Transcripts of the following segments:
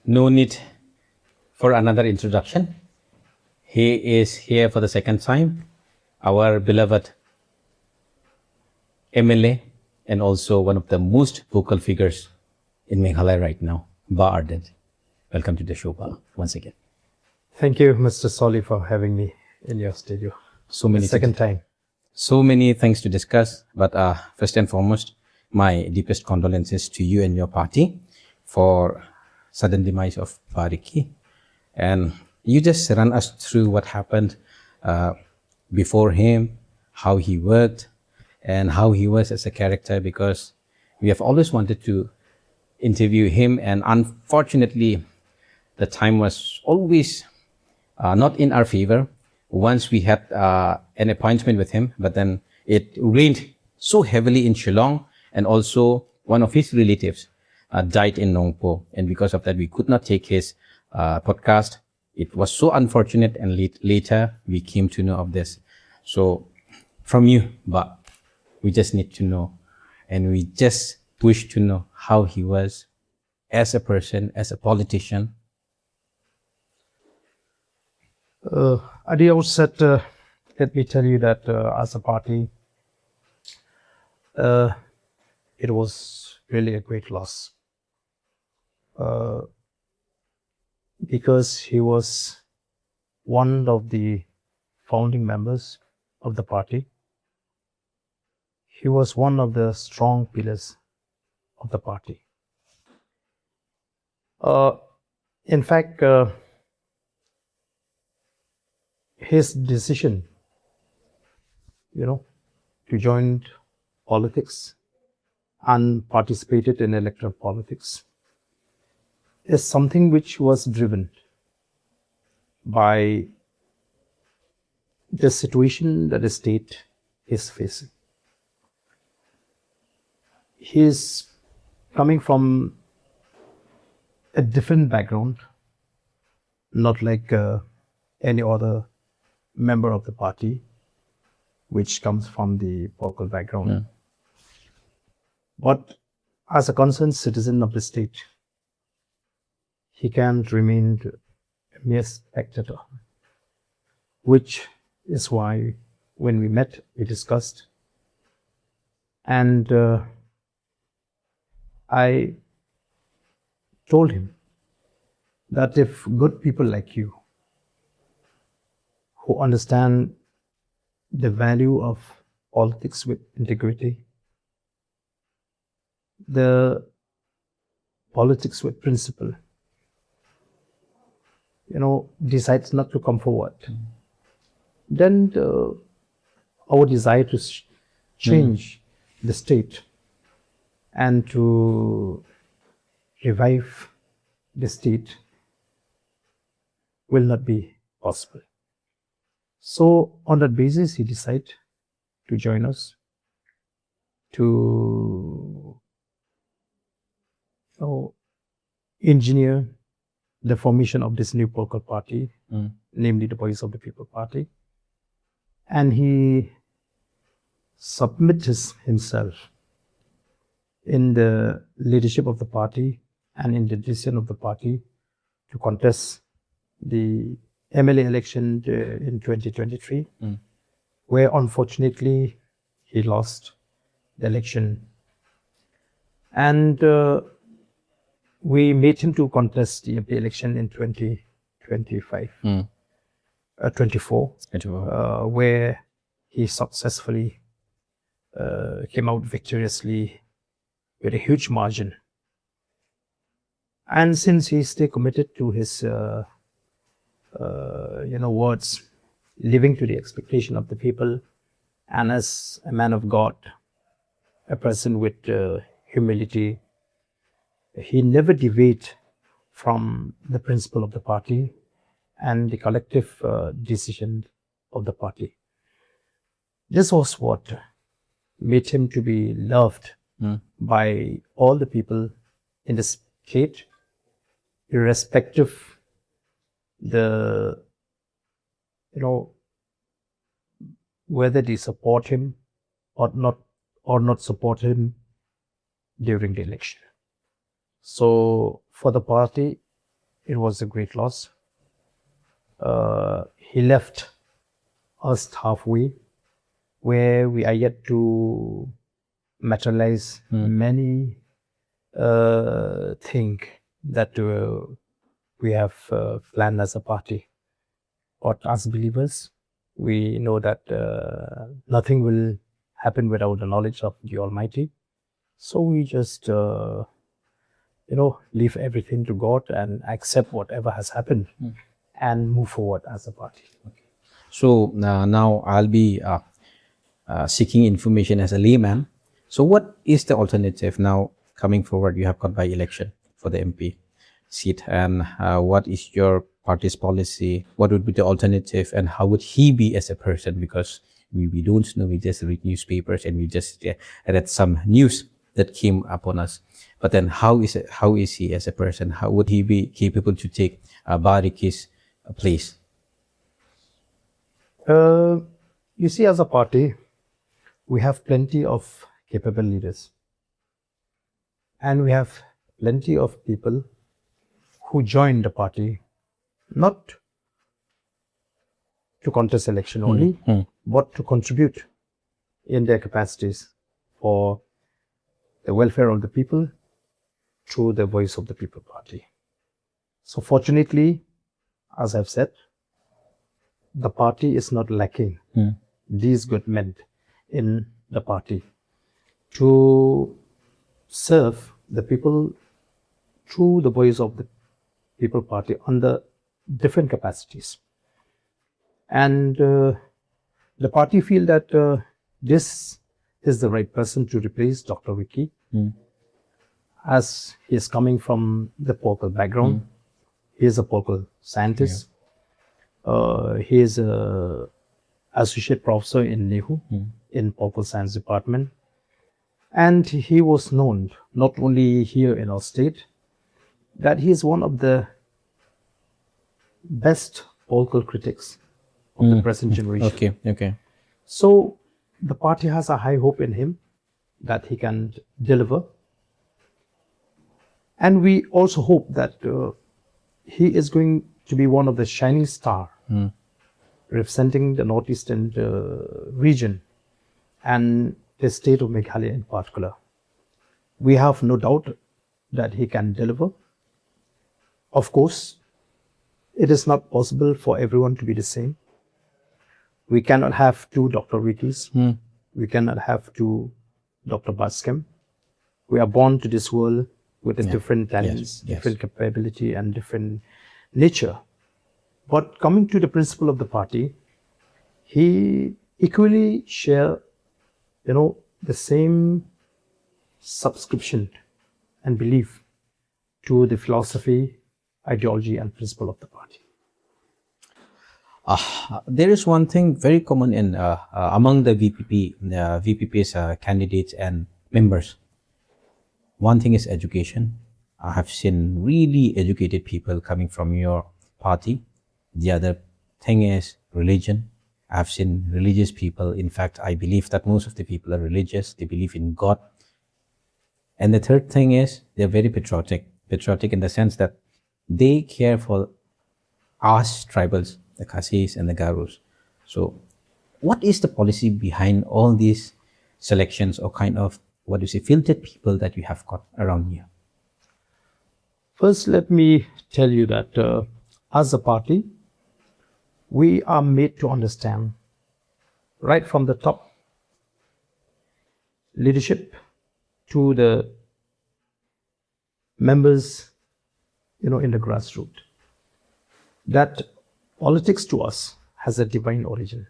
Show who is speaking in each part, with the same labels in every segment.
Speaker 1: no need for another introduction. He is here for the second time, our beloved MLA and also one of the most vocal figures in Meghalaya right now, Ba Ardent. Welcome to the show, Ba, once again.
Speaker 2: Thank you, Mr. Solly, for having me in your studio.
Speaker 1: So many
Speaker 2: Second time.
Speaker 1: So many things to discuss, but first and foremost, my deepest condolences to you and your party for sudden demise of Pariki. And you just run us through what happened before him, how he worked, and how he was as a character, because we have always wanted to interview him, and unfortunately, the time was always not in our favor. Once we had an appointment with him, but then it rained so heavily in Shillong, and also one of his relatives died in Nongpo, and because of that we could not take his podcast. It was so unfortunate, and later we came to know of this. So from you, but we just need to know, and we just wish to know how he was as a person, as a politician.
Speaker 2: At the outset, let me tell you that as a party, it was really a great loss. Because he was one of the founding members of the party. He was one of the strong pillars of the party. In fact, his decision, to join politics and participated in electoral politics is something which was driven by the situation that the state is facing. He is coming from a different background, not like any other member of the party, which comes from the political background.
Speaker 1: Yeah.
Speaker 2: But as a concerned citizen of the state, he can't remain a mere spectator, which is why when we met, we discussed, and I told him that if good people like you, who understand the value of politics with integrity, the politics with principle, decides not to come forward, then our desire to change the state and to revive the state will not be possible. So on that basis, he decided to join us to engineer the formation of this new political party, namely the Voice of the People Party. And he submits himself in the leadership of the party and in the decision of the party to contest the MLA election in 2023, where unfortunately he lost the election. And we made him to contest the MP election in 24, where he successfully came out victoriously with a huge margin. And since he stayed committed to his words, living to the expectation of the people, and as a man of God, a person with humility, he never deviated from the principle of the party and the collective decision of the party. This was what made him to be loved by all the people in the state, irrespective whether they support him or not support him during the election. So for the party, it was a great loss. He left us halfway, where we are yet to materialize many things that we have planned as a party. But as believers, we know that nothing will happen without the knowledge of the Almighty. So we just, leave everything to God and accept whatever has happened and move forward as a party.
Speaker 1: So now I'll be seeking information as a layman. So what is the alternative now coming forward? You have got by election for the MP seat, and what is your party's policy? What would be the alternative, and how would he be as a person? Because we don't know, we just read newspapers and we just read some news that came upon us. But then how is he as a person? How would he be capable to take Bariki's place?
Speaker 2: You see, as a party, we have plenty of capable leaders. And we have plenty of people who joined the party, not to contest election only, but to contribute in their capacities for the welfare of the people through the Voice of the People Party. So fortunately, as I've said, the party is not lacking these good men in the party to serve the people through the Voice of the People Party under different capacities. And the party feel that this is the right person to replace Dr. Vicky, as he is coming from the political background. He is a political scientist. He is an associate professor in NEHU, in political science department. And he was known, not only here in our state, that he is one of the best political critics of the present generation.
Speaker 1: Okay.
Speaker 2: So the party has a high hope in him that he can deliver. And we also hope that he is going to be one of the shining star representing the northeastern region and the state of Meghalaya in particular. We have no doubt that he can deliver. Of course, it is not possible for everyone to be the same. We cannot have two Dr. Vickys. We cannot have two Dr. Baskem. We are born to this world with a different talents, different capability, and different nature. But coming to the principle of the party, he equally share, the same subscription and belief to the philosophy, ideology, and principle of the party.
Speaker 1: There is one thing very common in among the VPP's candidates and members. One thing is education. I have seen really educated people coming from your party. The other thing is religion. I have seen religious people. In fact, I believe that most of the people are religious. They believe in God. And the third thing is they're very patriotic. Patriotic in the sense that they care for us tribals, the Khasis and the Garos. So what is the policy behind all these selections or kind of, filtered people that you have got around here?
Speaker 2: First, let me tell you that as a party, we are made to understand right from the top leadership to the members, in the grassroots, that politics to us has a divine origin.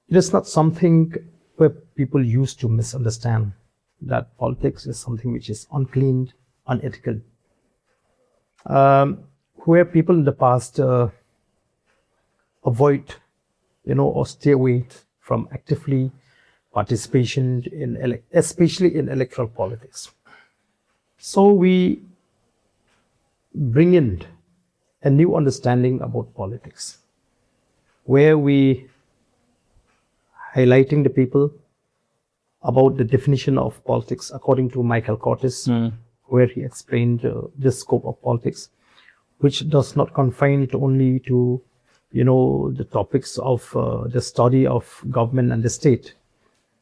Speaker 2: It is not something where people used to misunderstand that politics is something which is unclean, unethical. Where people in the past avoid, or stay away from actively participation in, especially in electoral politics. So we bring in a new understanding about politics, where we highlighting the people about the definition of politics according to Michael Curtis, where he explained the scope of politics, which does not confine it only to, the topics of the study of government and the state.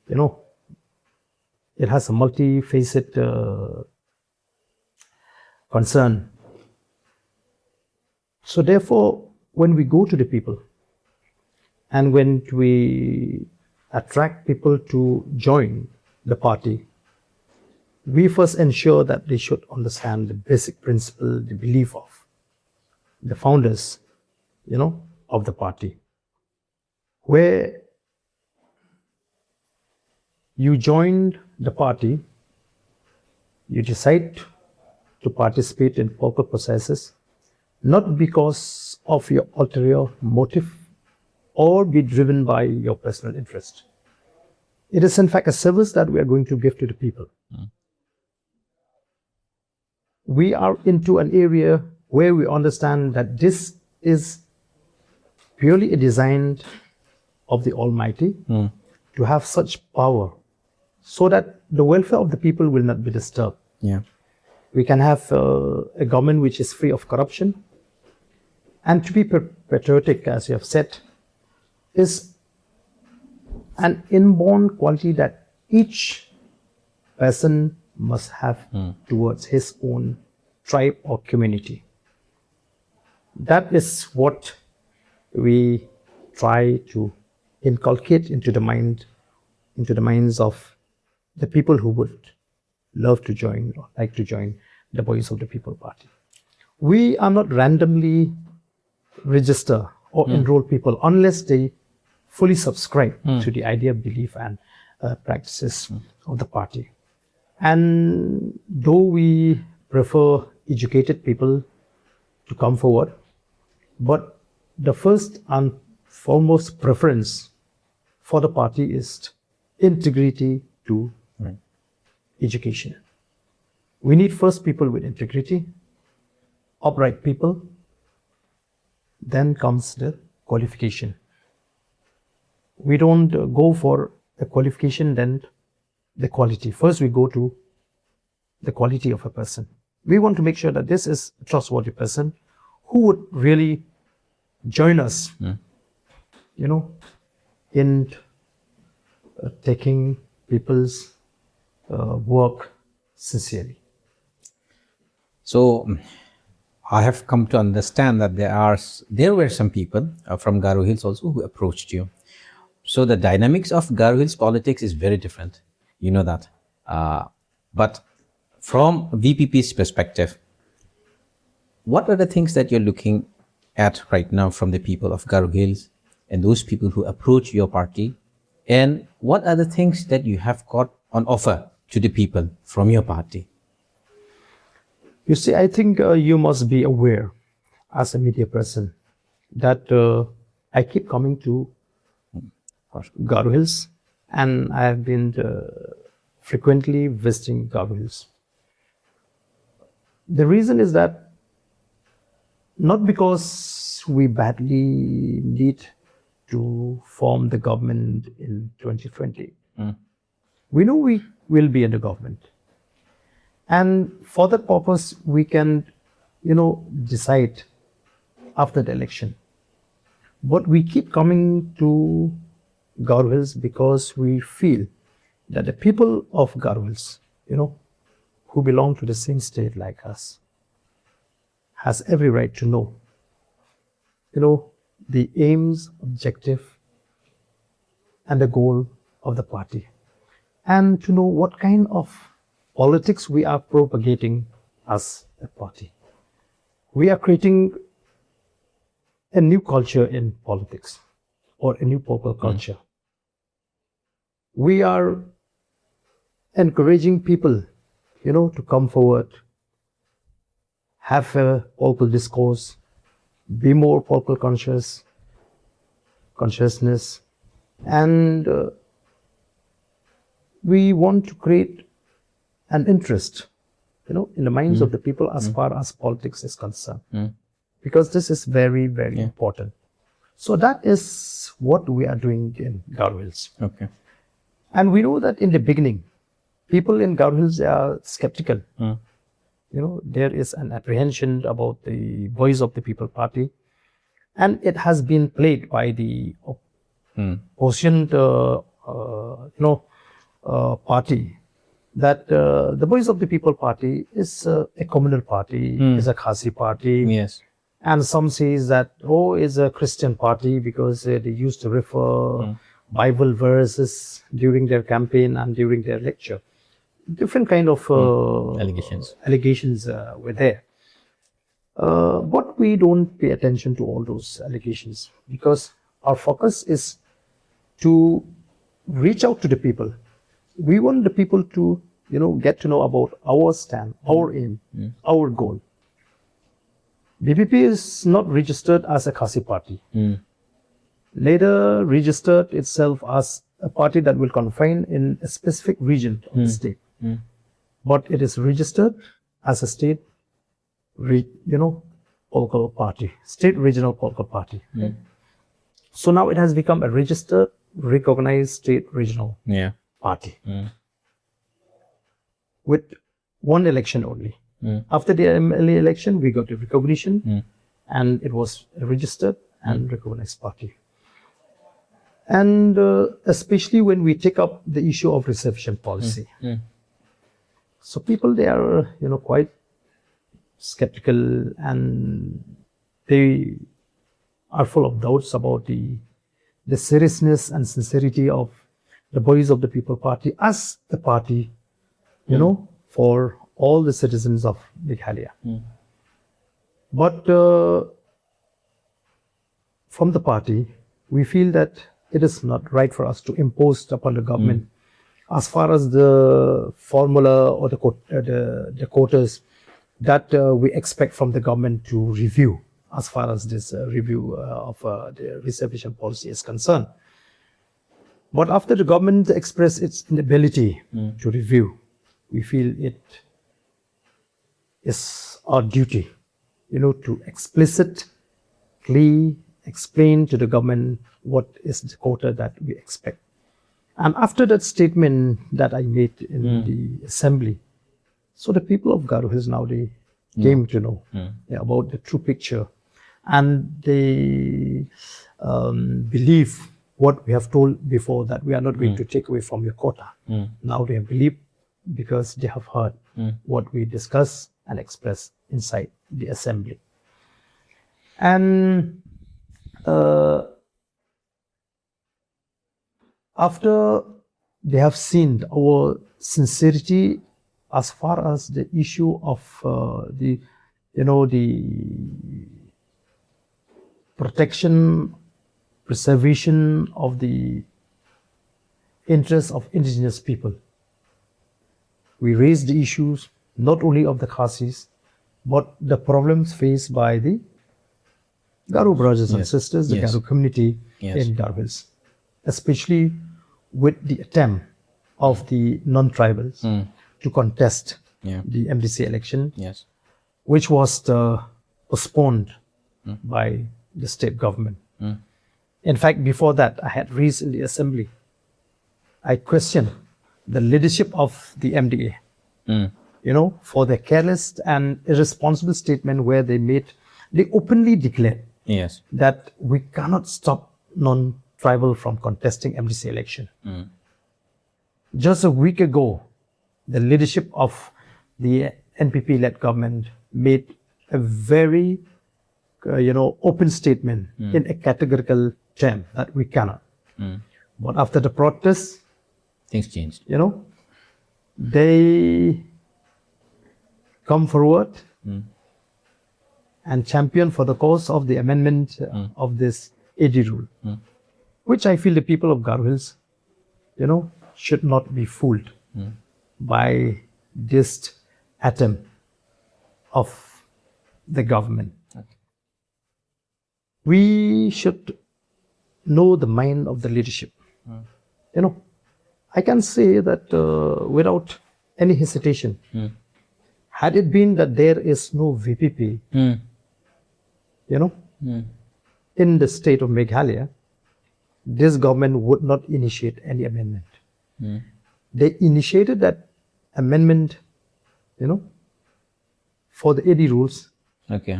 Speaker 2: It has a multifaceted concern. So therefore, when we go to the people and when we attract people to join the party, we first ensure that they should understand the basic principle, the belief of the founders, of the party. Where you joined the party, you decide to participate in political processes, not because of your ulterior motive or be driven by your personal interest. It is in fact a service that we are going to give to the people. We are into an area where we understand that this is purely a design of the Almighty to have such power so that the welfare of the people will not be disturbed.
Speaker 1: Yeah.
Speaker 2: We can have a government which is free of corruption. And to be patriotic, as you have said, is an inborn quality that each person must have towards his own tribe or community. That is what we try to inculcate into the minds of the people who would love to join or like to join the Voice of the People Party. We are not randomly register or enroll people unless they fully subscribe to the idea, belief, and practices of the party. And though we prefer educated people to come forward, but the first and foremost preference for the party is integrity to education. We need first people with integrity, upright people. Then comes the qualification. We don't go for the qualification, then the quality. First, we go to the quality of a person. We want to make sure that this is a trustworthy person who would really join us, in taking people's work sincerely.
Speaker 1: So, I have come to understand that there were some people from Garo Hills also who approached you. So the dynamics of Garo Hills politics is very different. You know that. But from VPP's perspective, what are the things that you're looking at right now from the people of Garo Hills and those people who approach your party? And what are the things that you have got on offer to the people from your party?
Speaker 2: You see, I think you must be aware as a media person that I keep coming to Garo Hills and I have been frequently visiting Garo Hills. The reason is that not because we badly need to form the government in 2020. We know we will be in the government. And for that purpose, we can, decide after the election. But we keep coming to Garo Hills because we feel that the people of Garo Hills, who belong to the same state like us, has every right to know, the aims, objective, and the goal of the party, and to know what kind of politics we are propagating as a party. We are creating a new culture in politics, or a new political culture. We are encouraging people, to come forward, have a political discourse, be more political consciousness, and we want to create an interest, in the minds of the people as far as politics is concerned. Because this is very, very important. So that is what we are doing in Garo Hills.
Speaker 1: Okay.
Speaker 2: And we know that in the beginning, people in Garo Hills are skeptical. there is an apprehension about the voice of the People Party, and it has been played by the opposition, party, that the voice of the People Party is a communal party, is a Khasi party.
Speaker 1: Yes.
Speaker 2: And some says that, is a Christian party because they used to refer Bible verses during their campaign and during their lecture. Different kind of allegations were there. But we don't pay attention to all those allegations because our focus is to reach out to the people. We want the people to, get to know about our stand, our aim, our goal. VPP is not registered as a Khasi party. Later registered itself as a party that will confine in a specific region of the state. But it is registered as a state, political party, state regional political party. So now it has become a registered, recognized state regional party with one election only. After the MLA election, we got a recognition, and it was a registered and recognized party. And especially when we take up the issue of reservation policy. So people, they are, quite skeptical, and they are full of doubts about the seriousness and sincerity of the voice of the People Party as the party, for all the citizens of Meghalaya. But from the party, we feel that it is not right for us to impose upon the government as far as the formula or the quotas that we expect from the government to review as far as this review of the reservation policy is concerned. But after the government expressed its inability to review, we feel it is our duty, to explicitly explain to the government what is the quota that we expect. And after that statement that I made in the assembly, so the people of Garo Hills now, they came to know about the true picture, and they believe what we have told before, that we are not going to take away from your quota. Now they have believed because they have heard what we discuss and express inside the assembly. And after they have seen our sincerity as far as the issue of the protection, preservation of the interests of indigenous people, we raised the issues not only of the Khasis, but the problems faced by the Garo brothers and sisters, the Garo community in Garo Hills, especially with the attempt of the non-tribals to contest the MDC election, which was postponed by the state government. In fact, before that, I had raised in the assembly, I questioned the leadership of the MDA, for their careless and irresponsible statement where they openly declared that we cannot stop non-tribal from contesting MDC election. Just a week ago, the leadership of the NPP-led government made a very, open statement in a categorical term that we cannot. But after the protests,
Speaker 1: things changed.
Speaker 2: They come forward and champion for the cause of the amendment of this AD rule, which I feel the people of Garo Hills, should not be fooled by this attempt of the government. We should know the mind of the leadership. I can say that without any hesitation, had it been that there is no VPP, in the state of Meghalaya, this government would not initiate any amendment. They initiated that amendment, for the AD rules
Speaker 1: Okay.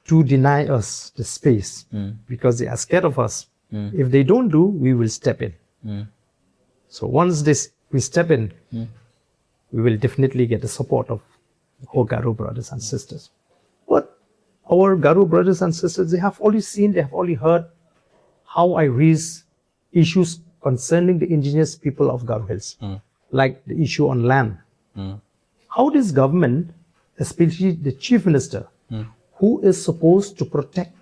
Speaker 2: to deny us the space because they are scared of us. If they don't do, we will step in. So once we step in, we will definitely get the support of our Garo brothers and sisters. But our Garo brothers and sisters, they have already seen, they have already heard how I raise issues concerning the indigenous people of Garo Hills, like the issue on land. How this government, especially the chief minister, who is supposed to protect,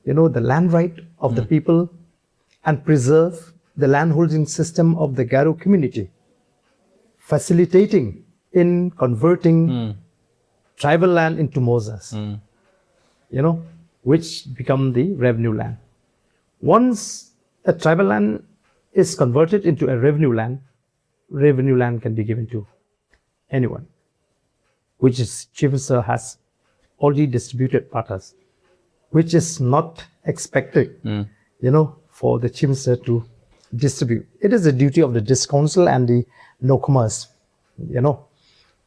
Speaker 2: the land right of the people and preserve the land holding system of the Garo community, facilitating in converting tribal land into Moses, which become the revenue land. Once a tribal land is converted into a revenue land can be given to anyone, which is Chief Minister has already distributed partas, which is not expected, for the Chief Minister to distribute. It is the duty of the District Council and the Nokumas,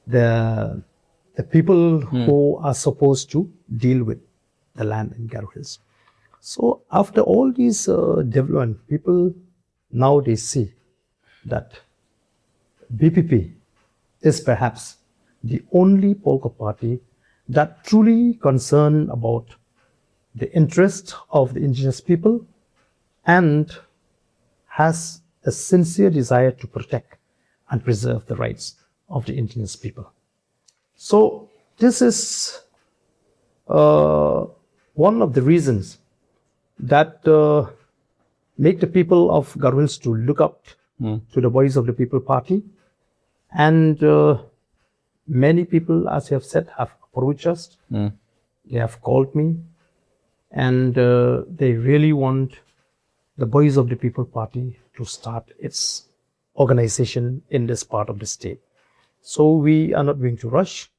Speaker 2: the people who are supposed to deal with the land in Garo Hills. So after all these development, people now they see that VPP is perhaps the only political party that truly concerned about the interest of the indigenous people and has a sincere desire to protect and preserve the rights of the indigenous people. So this is one of the reasons that make the people of Garo Hills to look up to the Voice of the People Party. And many people, as you have said, have approached us. They have called me, and they really want the Voice of the People Party to start its organization in this part of the state. So we are not going to rush,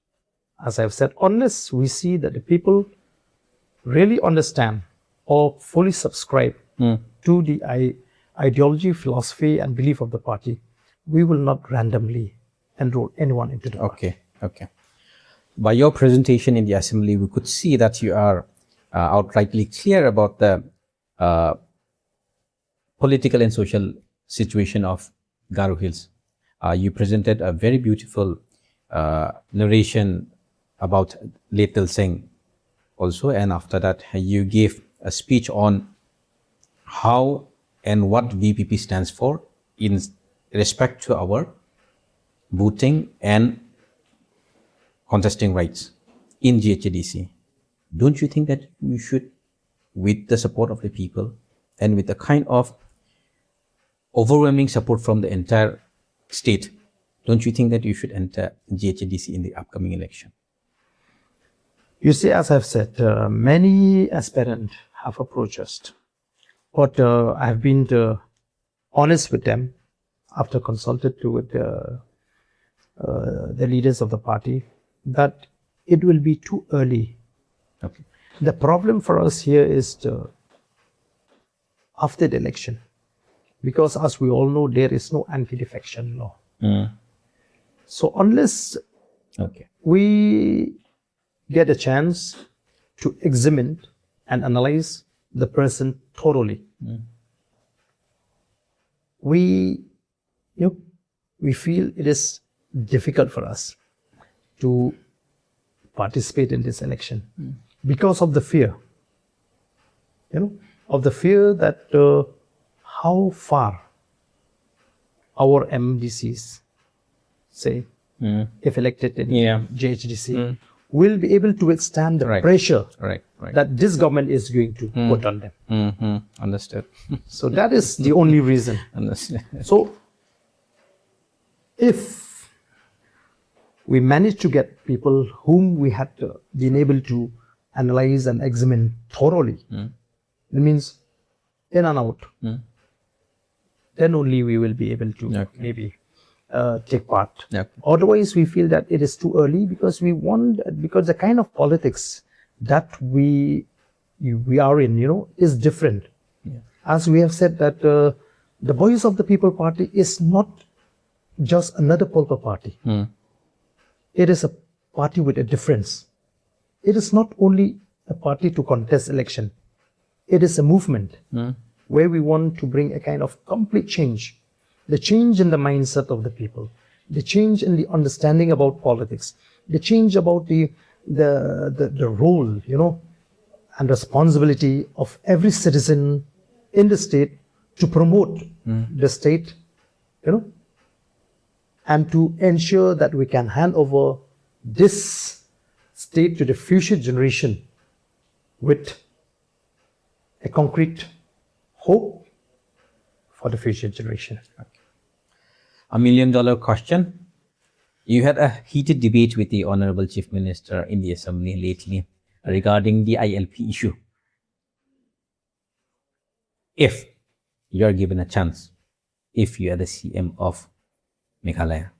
Speaker 2: as I have said, unless we see that the people really understand or fully subscribe to the ideology, philosophy, and belief of the party. We will not randomly enroll anyone into the party.
Speaker 1: Okay. By your presentation in the assembly, we could see that you are outrightly clear about the political and social situation of Garo Hills. You presented a very beautiful narration about Little Singh also, and after that you gave a speech on how and what VPP stands for in respect to our voting and contesting rights in GHDC. Don't you think that we should, with the support of the people and with the kind of overwhelming support from the entire state, don't you think that you should enter GHDC in the upcoming election?
Speaker 2: You see, as I've said, many aspirants have approached us, but I've been honest with them after consulted with the leaders of the party that it will be too early.
Speaker 1: Okay.
Speaker 2: The problem for us here is after the election, because as we all know, there is no anti-defection law. So unless we get a chance to examine and analyze the person thoroughly, we feel it is difficult for us to participate in this election because of the fear, of the fear that how far our MDCs, say, if elected in GHDC, will be able to withstand the pressure that this government is going to put on them.
Speaker 1: Understood.
Speaker 2: So that is the only reason.
Speaker 1: Understood.
Speaker 2: So if we manage to get people whom we had been able to analyze and examine thoroughly, it means in and out, then only we will be able to maybe take part. Otherwise, we feel that it is too early because because the kind of politics that we are in, is different. As we have said that the Voice of the People Party is not just another political party. It is a party with a difference. It is not only a party to contest election. It is a movement where we want to bring a kind of complete change. The change in the mindset of the people, the change in the understanding about politics, the change about the role, and responsibility of every citizen in the state to promote the state, and to ensure that we can hand over this state to the future generation with a concrete hope for the future generation.
Speaker 1: $1 million question. You had a heated debate with the Honorable Chief Minister in the Assembly lately regarding the ILP issue. If you are given a chance, if you are the CM of Meghalaya,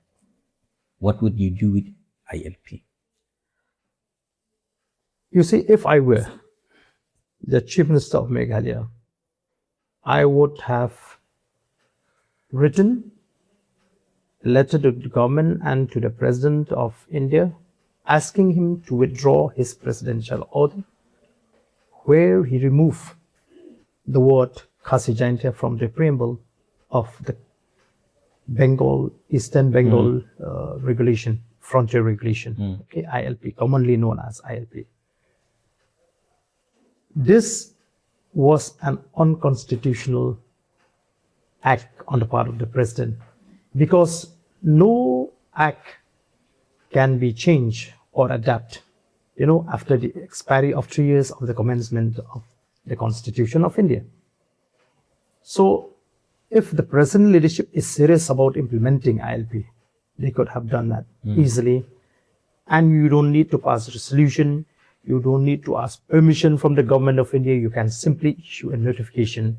Speaker 1: what would you do with ILP?
Speaker 2: You see, if I were the Chief Minister of Meghalaya, I would have written a letter to the government and to the President of India asking him to withdraw his presidential order where he removed the word Khasi Jaintia from the preamble of the Eastern Bengal regulation, frontier regulation, ILP, commonly known as ILP. This was an unconstitutional act on the part of the president, because no act can be changed or adapt, after the expiry of 3 years of the commencement of the Constitution of India. So, if the present leadership is serious about implementing ILP, they could have done that easily, and you don't need to pass a resolution. You don't need to ask permission from the government of India. You can simply issue a notification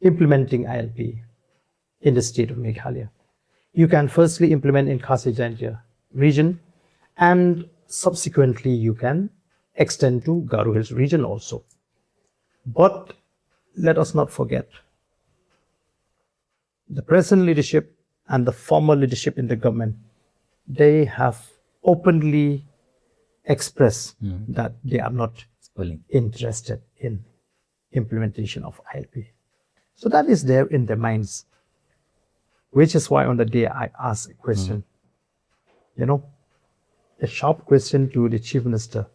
Speaker 2: implementing ILP in the state of Meghalaya. You can firstly implement in Khasi Jaintia region, and subsequently you can extend to Garo Hills region also. But let us not forget, the present leadership and the former leadership in the government, they have openly express that they are not interested in implementation of ILP. So that is there in their minds, which is why on the day I asked a question, a sharp question to the Chief Minister.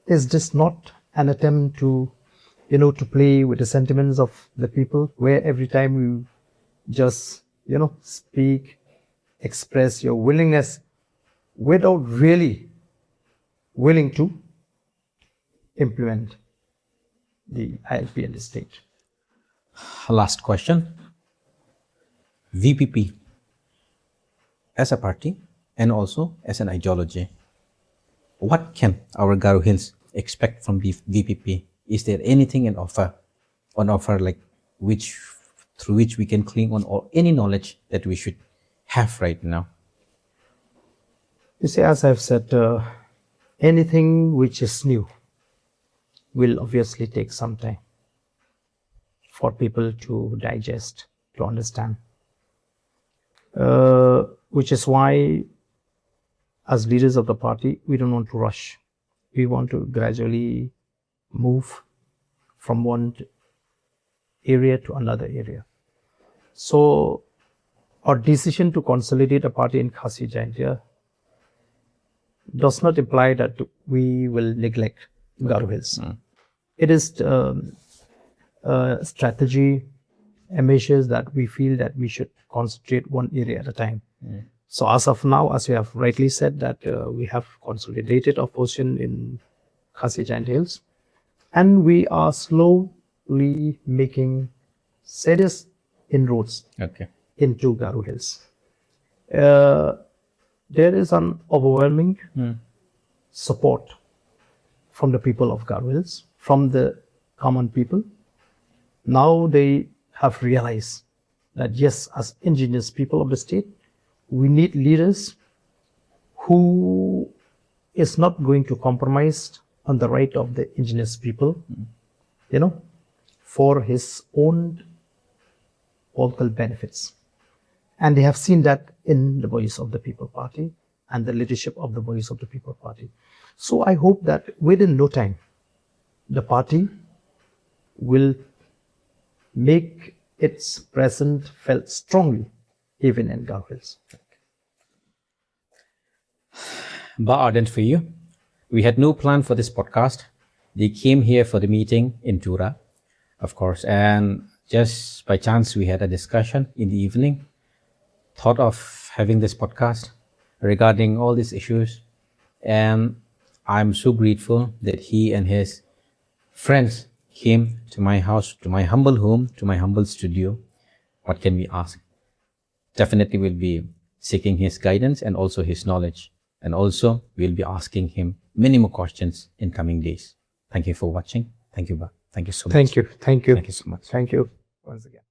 Speaker 2: Is this not an attempt to, to play with the sentiments of the people, where every time you just, speak, express your willingness without really willing to implement the ILP in the state?
Speaker 1: Last question. VPP as a party and also as an ideology, what can our Garo Hills expect from the VPP? Is there anything on offer like through which we can cling on, or any knowledge that we should have right now?
Speaker 2: You see, as I've said, anything which is new will obviously take some time for people to digest, to understand. Which is why, as leaders of the party, we don't want to rush. We want to gradually move from one area to another area. So, our decision to consolidate a party in Khasi Jaintia does not imply that we will neglect Garo Hills. It is a strategy, a measures that we feel that we should concentrate one area at a time. So as of now, as you have rightly said, that we have consolidated our position in Khasi Jaintia Hills, and we are slowly making serious inroads into Garo Hills. There is an overwhelming support from the people of Garo Hills, from the common people. Now they have realized that yes, as indigenous people of the state, we need leaders who is not going to compromise on the right of the indigenous people, for his own political benefits. And they have seen that in the Voice of the People Party, and the leadership of the Voice of the People Party. So I hope that within no time, the party will make its presence felt strongly even in Garo Hills.
Speaker 1: Ardent for you. We had no plan for this podcast. They came here for the meeting in Tura, of course, and just by chance we had a discussion in the evening, thought of having this podcast regarding all these issues, and I'm so grateful that he and his friends came to my house, to my humble home, to my humble studio. What can we ask? Definitely we'll be seeking his guidance and also his knowledge. And also we'll be asking him many more questions in coming days. Thank you for watching. Thank you, Ba. Thank you so much.
Speaker 2: Thank you.
Speaker 1: Thank you so much.
Speaker 2: Thank you once again.